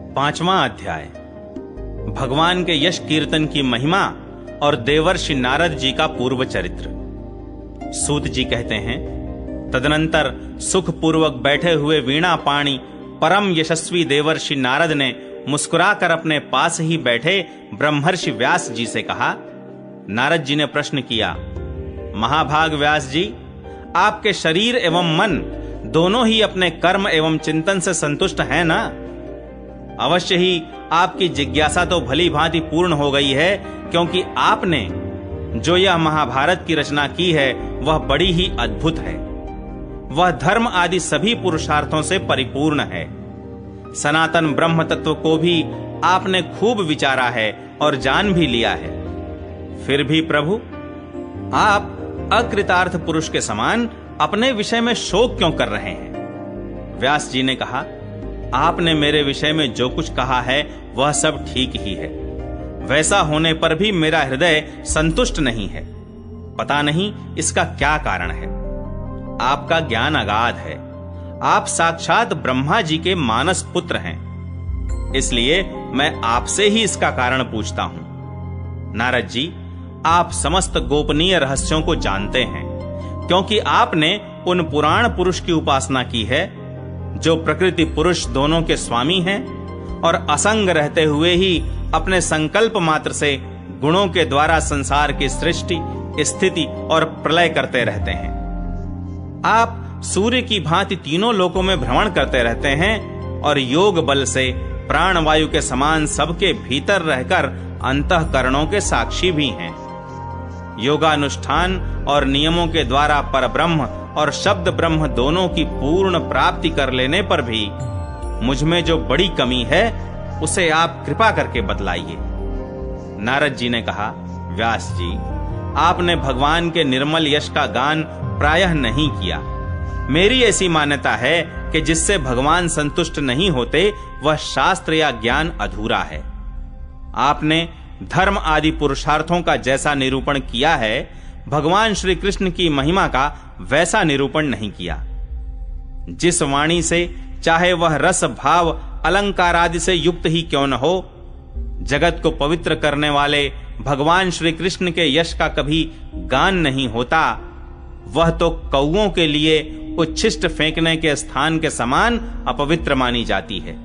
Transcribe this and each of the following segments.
5वां अध्याय भगवान के यश कीर्तन की महिमा और देवर्षि नारद जी का पूर्व चरित्र। सूत जी कहते हैं, तदनंतर सुखपूर्वक बैठे हुए वीणा पाणी परम यशस्वी देवर्षि नारद ने मुस्कुराकर अपने पास ही बैठे ब्रह्मर्षि व्यास जी से कहा। नारद जी ने प्रश्न किया, महाभाग व्यास जी, आपके शरीर एवं मन दोनों ही अपने कर्म एवं चिंतन से संतुष्ट हैं ना? अवश्य ही आपकी जिज्ञासा तो भली भांति पूर्ण हो गई है, क्योंकि आपने जो यह महाभारत की रचना की है वह बड़ी ही अद्भुत है। वह धर्म आदि सभी पुरुषार्थों से परिपूर्ण है। सनातन ब्रह्म तत्व को भी आपने खूब विचारा है और जान भी लिया है। फिर भी प्रभु, आप अकृतार्थ पुरुष के समान अपने विषय में शोक क्यों कर रहे हैं? व्यास जी ने कहा, आपने मेरे विषय में जो कुछ कहा है वह सब ठीक ही है। वैसा होने पर भी मेरा हृदय संतुष्ट नहीं है। पता नहीं इसका क्या कारण है। आपका ज्ञान अगाध है। आप साक्षात ब्रह्मा जी के मानस पुत्र हैं। इसलिए मैं आपसे ही इसका कारण पूछता हूं। नारद जी, आप समस्त गोपनीय रहस्यों को जानते हैं, क्योंकि आपने उन पुराण पुरुष की उपासना की है जो प्रकृति पुरुष दोनों के स्वामी हैं और असंग रहते हुए ही अपने संकल्प मात्र से गुणों के द्वारा संसार की सृष्टि, स्थिति और प्रलय करते रहते हैं। आप सूर्य की भांति तीनों लोकों में भ्रमण करते रहते हैं और योग बल से प्राणवायु के समान सबके भीतर रहकर अंतःकरणों के साक्षी भी हैं। योगानुष्ठान और नियमों के द्वारा परब्रह्म और शब्द ब्रह्म दोनों की पूर्ण प्राप्ति कर लेने पर भी मुझ में जो बड़ी कमी है उसे आप कृपा करके बतलाइए। नारद जी ने कहा, व्यास जी, आपने भगवान के निर्मल यश का गान प्रायः नहीं किया। मेरी ऐसी मान्यता है कि जिससे भगवान संतुष्ट नहीं होते वह शास्त्र या ज्ञान अधूरा है। आपने धर्म आदि पुरुषार्थों का जैसा निरूपण किया है, भगवान श्री कृष्ण की महिमा का वैसा निरूपण नहीं किया। जिस वाणी से चाहे वह रस भाव अलंकार आदि से युक्त ही क्यों न हो, जगत को पवित्र करने वाले भगवान श्री कृष्ण के यश का कभी गान नहीं होता, वह तो कौओं के लिए उच्छिष्ट फेंकने के स्थान के समान अपवित्र मानी जाती है।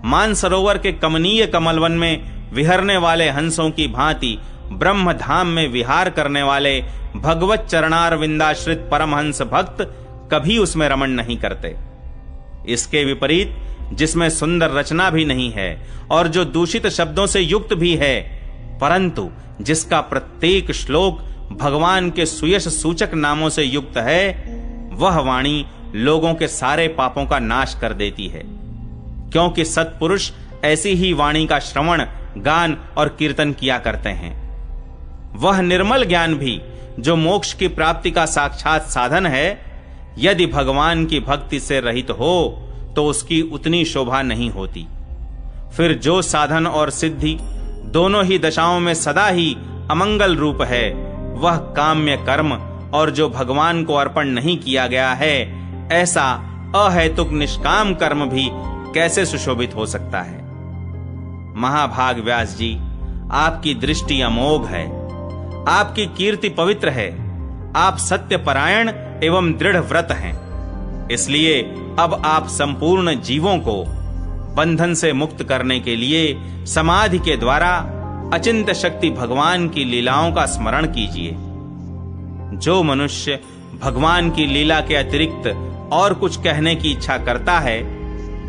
मानसरोवर के कमनीय कमलवन में विहरने वाले हंसों की भांति ब्रह्म धाम में विहार करने वाले भगवत चरणार विंदाश्रित परमहंस भक्त कभी उसमें रमण नहीं करते। इसके विपरीत जिसमें सुंदर रचना भी नहीं है और जो दूषित शब्दों से युक्त भी है, परंतु जिसका प्रत्येक श्लोक भगवान के सुयश सूचक नामों से युक्त है, वह वाणी लोगों के सारे पापों का नाश कर देती है। क्योंकि सत्पुरुष ऐसी ही वाणी का श्रवण, गान और कीर्तन किया करते हैं। वह निर्मल ज्ञान भी जो मोक्ष की प्राप्ति का साक्षात साधन है, यदि भगवान की भक्ति से रहित हो तो उसकी उतनी शोभा नहीं होती। फिर जो साधन और सिद्धि दोनों ही दशाओं में सदा ही अमंगल रूप है, वह काम्य कर्म और जो भगवान को अर्पण नहीं किया गया है, ऐसा अहेतुक निष्काम कर्म भी कैसे सुशोभित हो सकता है? महाभाग व्यास जी, आपकी दृष्टि अमोघ है। आपकी कीर्ति पवित्र है। आप सत्यपरायण एवं दृढ़ व्रत हैं। इसलिए अब आप संपूर्ण जीवों को बंधन से मुक्त करने के लिए समाधि के द्वारा अचिंत्य शक्ति भगवान की लीलाओं का स्मरण कीजिए। जो मनुष्य भगवान की लीला के अतिरिक्त और कुछ कहने की इच्छा करता है,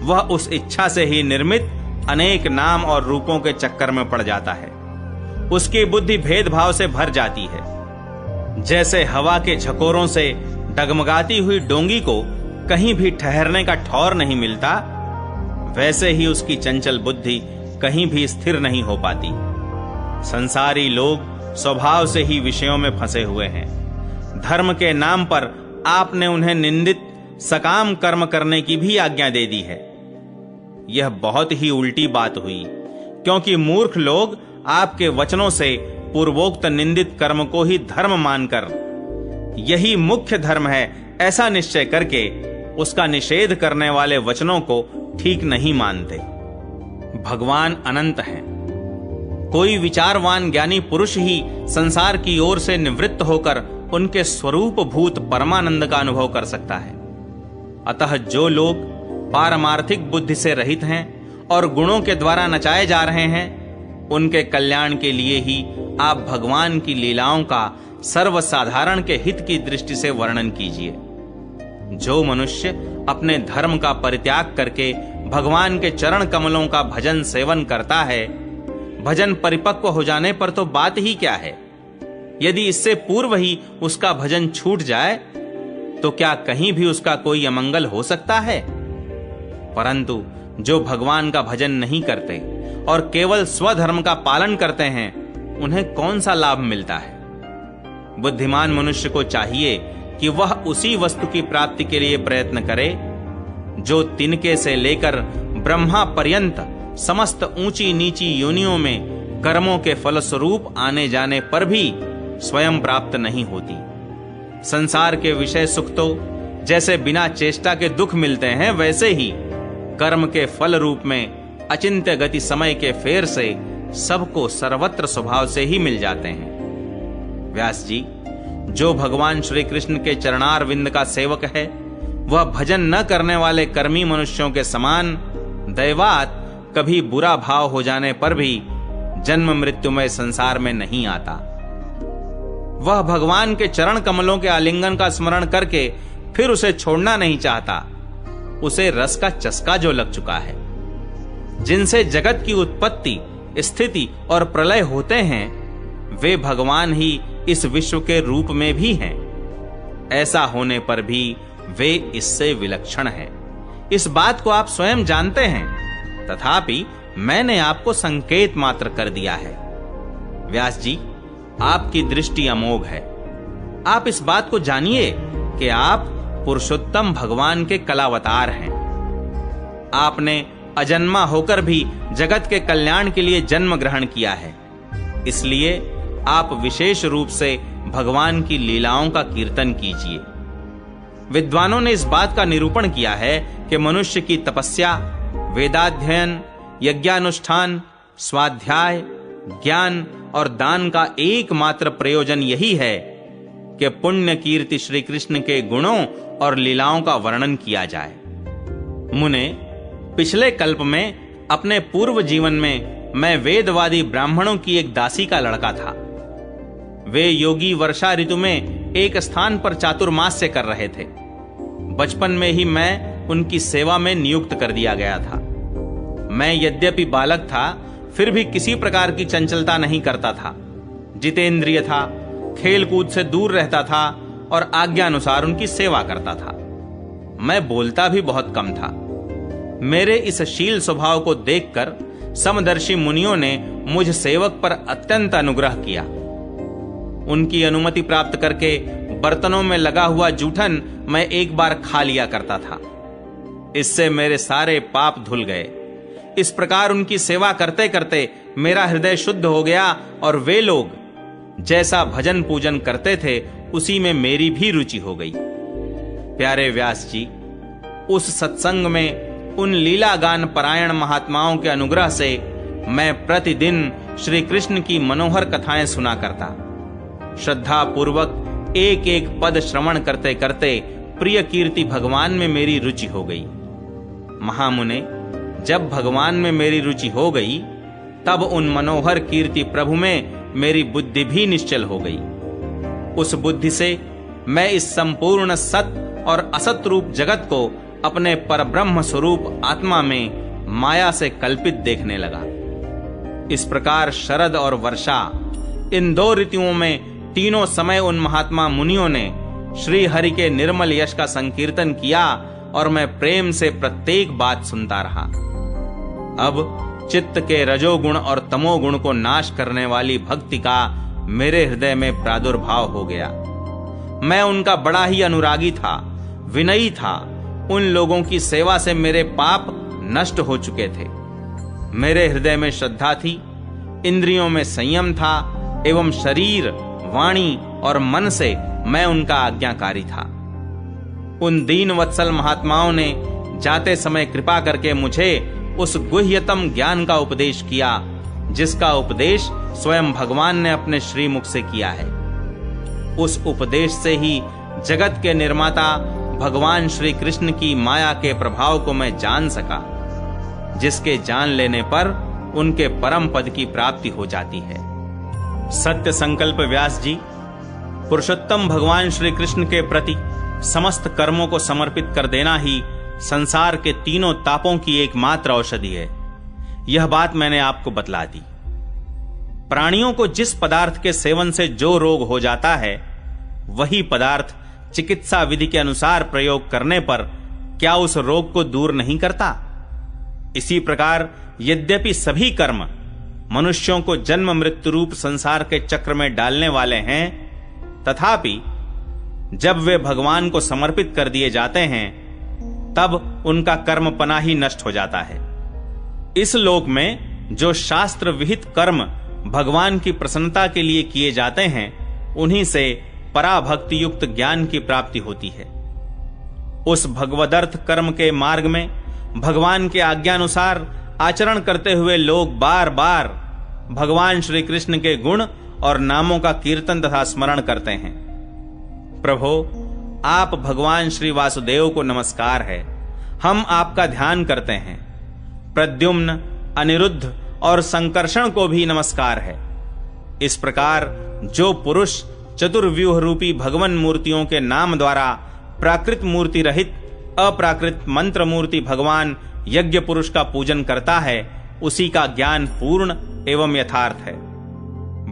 वह उस इच्छा से ही निर्मित अनेक नाम और रूपों के चक्कर में पड़ जाता है। उसकी बुद्धि भेदभाव से भर जाती है। जैसे हवा के झकोरों से डगमगाती हुई डोंगी को कहीं भी ठहरने का ठौर नहीं मिलता, वैसे ही उसकी चंचल बुद्धि कहीं भी स्थिर नहीं हो पाती। संसारी लोग स्वभाव से ही विषयों में फंसे हुए हैं। धर्म के नाम पर आपने उन्हें निंदित सकाम कर्म करने की भी आज्ञा दे दी है। यह बहुत ही उल्टी बात हुई, क्योंकि मूर्ख लोग आपके वचनों से पूर्वोक्त निंदित कर्म को ही धर्म मानकर यही मुख्य धर्म है ऐसा निश्चय करके उसका निषेध करने वाले वचनों को ठीक नहीं मानते। भगवान अनंत हैं। कोई विचारवान ज्ञानी पुरुष ही संसार की ओर से निवृत्त होकर उनके स्वरूप भूत परमानंद का अनुभव कर सकता है। अतः जो लोग पारमार्थिक बुद्धि से रहित हैं और गुणों के द्वारा नचाए जा रहे हैं, उनके कल्याण के लिए ही आप भगवान की लीलाओं का सर्वसाधारण के हित की दृष्टि से वर्णन कीजिए। जो मनुष्य अपने धर्म का परित्याग करके भगवान के चरण कमलों का भजन सेवन करता है, भजन परिपक्व हो जाने पर तो बात ही क्या है। यदि इससे पूर्व ही उसका भजन छूट जाए तो क्या कहीं भी उसका कोई अमंगल हो सकता है। परंतु जो भगवान का भजन नहीं करते और केवल स्वधर्म का पालन करते हैं, उन्हें कौन सा लाभ मिलता है। बुद्धिमान मनुष्य को चाहिए कि वह उसी वस्तु की प्राप्ति के लिए प्रयत्न करे जो तिनके से लेकर ब्रह्मा पर्यंत समस्त ऊंची नीची योनियों में कर्मों के फलस्वरूप आने जाने पर भी स्वयं प्राप्त नहीं होती। संसार के विषय सुख तो जैसे बिना चेष्टा के दुख मिलते हैं, वैसे ही कर्म के फल रूप में अचिंत्य गति समय के फेर से सबको सर्वत्र स्वभाव से ही मिल जाते हैं। व्यास जी, जो भगवान श्री कृष्ण के चरणार विंद का सेवक है, वह भजन न करने वाले कर्मी मनुष्यों के समान दैवात कभी बुरा भाव हो जाने पर भी जन्म मृत्युमय संसार में नहीं आता। वह भगवान के चरण कमलों के आलिंगन का स्मरण करके फिर उसे छोड़ना नहीं चाहता। उसे रस का चस्का जो लग चुका है, जिनसे जगत की उत्पत्ति, स्थिति और प्रलय होते हैं, वे भगवान ही इस विश्व के रूप में भी हैं। ऐसा होने पर भी वे इससे विलक्षण हैं। इस बात को आप स्वयं जानते हैं, तथापि मैंने आपको संकेत मात्र कर दिया है। व्यास जी, आपकी दृष्टि अमोघ है। आप इस बात को जानिए कि आप पुरुषोत्तम भगवान के कलावतार हैं। आपने अजन्मा होकर भी जगत के कल्याण के लिए जन्म ग्रहण किया है, इसलिए आप विशेष रूप से भगवान की लीलाओं का कीर्तन कीजिए। विद्वानों ने इस बात का निरूपण किया है कि मनुष्य की तपस्या, वेदाध्ययन, यज्ञानुष्ठान, स्वाध्याय, ज्ञान और दान का एकमात्र प्रयोजन यही है कि पुण्य कीर्ति श्री कृष्ण के गुणों और लीलाओं का वर्णन किया जाए। मुने, पिछले कल्प में अपने पूर्व जीवन में मैं वेदवादी ब्राह्मणों की एक दासी का लड़का था। वे योगी वर्षा ऋतु में एक स्थान पर चातुर्मास्य कर रहे थे। बचपन में ही मैं उनकी सेवा में नियुक्त कर दिया गया था। मैं यद्यपि बालक था, फिर भी किसी प्रकार की चंचलता नहीं करता था। जितेंद्रिय था, खेल कूद से दूर रहता था और आज्ञानुसार उनकी सेवा करता था। मैं बोलता भी बहुत कम था। मेरे इस शील स्वभाव को देखकर समदर्शी मुनियों ने मुझ सेवक पर अत्यंत अनुग्रह किया। उनकी अनुमति प्राप्त करके बर्तनों में लगा हुआ जूठन मैं एक बार खा लिया करता था। इससे मेरे सारे पाप धुल गए। इस प्रकार उनकी सेवा करते करते मेरा हृदय शुद्ध हो गया और वे लोग जैसा भजन पूजन करते थे, उसी में मेरी भी रुचि हो गई। प्यारे व्यास जी, उस सत्संग में उन लीला गान परायण महात्माओं के अनुग्रह से मैं प्रतिदिन श्री कृष्ण की मनोहर कथाएं सुना करता। श्रद्धा पूर्वक एक एक पद श्रवण करते करते प्रिय कीर्ति भगवान में मेरी रुचि हो गई। महामुने, जब भगवान में मेरी रुचि हो गई, तब उन मनोहर कीर्ति प्रभु में मेरी बुद्धि भी निश्चल हो गई। उस बुद्धि से मैं इस संपूर्ण सत और असत रूप जगत को अपने परब्रह्म स्वरूप आत्मा में माया से कल्पित देखने लगा। इस प्रकार शरद और वर्षा, इन दो ऋतुओं में तीनों समय उन महात्मा मुनियों ने श्री हरि के निर्मल यश का संकीर्तन किया और मैं प्रेम से प्रत्येक बात सुनता रहा। अब चित्त के रजोगुण और तमोगुण को नाश करने वाली भक्ति का मेरे हृदय में प्रादुर्भाव हो गया। मैं उनका बड़ा ही अनुरागी था, विनयी था। उन लोगों की सेवा से मेरे पाप नष्ट हो चुके थे। मेरे हृदय में श्रद्धा थी, इंद्रियों में संयम था एवं शरीर, वाणी और मन से मैं उनका आज्ञाकारी था। उन दीन वत्सल महात्माओं ने जाते समय कृपा करके मुझे उस गुह्यतम ज्ञान का उपदेश किया जिसका उपदेश स्वयं भगवान ने अपने श्रीमुख से किया है। उस उपदेश से ही जगत के निर्माता भगवान श्री कृष्ण की माया के प्रभाव को मैं जान सका, जिसके जान लेने पर उनके परम पद की प्राप्ति हो जाती है। सत्य संकल्प व्यास जी, पुरुषोत्तम भगवान श्री कृष्ण के प्रति समस्त कर्मों को समर्पित कर देना ही संसार के तीनों तापों की एकमात्र औषधि है। यह बात मैंने आपको बतला दी। प्राणियों को जिस पदार्थ के सेवन से जो रोग हो जाता है, वही पदार्थ चिकित्सा विधि के अनुसार प्रयोग करने पर क्या उस रोग को दूर नहीं करता? इसी प्रकार यद्यपि सभी कर्म मनुष्यों को जन्म मृत्यु रूप संसार के चक्र में डालने वाले हैं, तथापि जब वे भगवान को समर्पित कर दिए जाते हैं, तब उनका कर्मपना ही नष्ट हो जाता है। इस लोक में जो शास्त्र विहित कर्म भगवान की प्रसन्नता के लिए किए जाते हैं, उन्हीं से पराभक्ति युक्त ज्ञान की प्राप्ति होती है। उस भगवदर्थ कर्म के मार्ग में भगवान के आज्ञानुसार आचरण करते हुए लोग बार बार भगवान श्री कृष्ण के गुण और नामों का कीर्तन तथा स्मरण करते हैं। प्रभो, आप भगवान श्री वासुदेव को नमस्कार है, हम आपका ध्यान करते हैं। प्रद्युम्न, अनिरुद्ध और संकर्षण को भी नमस्कार है। इस प्रकार जो पुरुष चतुर्व्यूह रूपी भगवान मूर्तियों के नाम द्वारा प्राकृत मूर्ति रहित अप्राकृत मंत्र मूर्ति भगवान यज्ञ पुरुष का पूजन करता है, उसी का ज्ञान पूर्ण एवं यथार्थ है।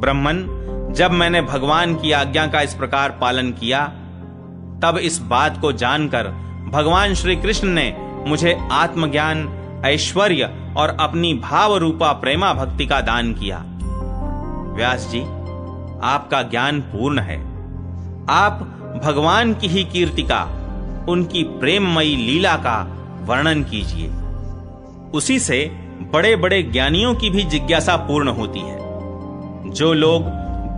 ब्रह्मन, जब मैंने भगवान की आज्ञा का इस प्रकार पालन किया, तब इस बात को जानकर भगवान श्री कृष्ण ने मुझे आत्मज्ञान, ऐश्वर्य और अपनी भाव रूपा प्रेमा भक्ति का दान किया। व्यास जी, आपका ज्ञान पूर्ण है। आप भगवान की ही कीर्ति का, उनकी प्रेममयी लीला का वर्णन कीजिए। उसी से बड़े बड़े ज्ञानियों की भी जिज्ञासा पूर्ण होती है। जो लोग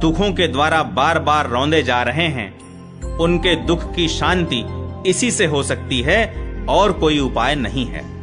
दुखों के द्वारा बार बार रौंदे जा रहे हैं, उनके दुख की शांति इसी से हो सकती है और कोई उपाय नहीं है।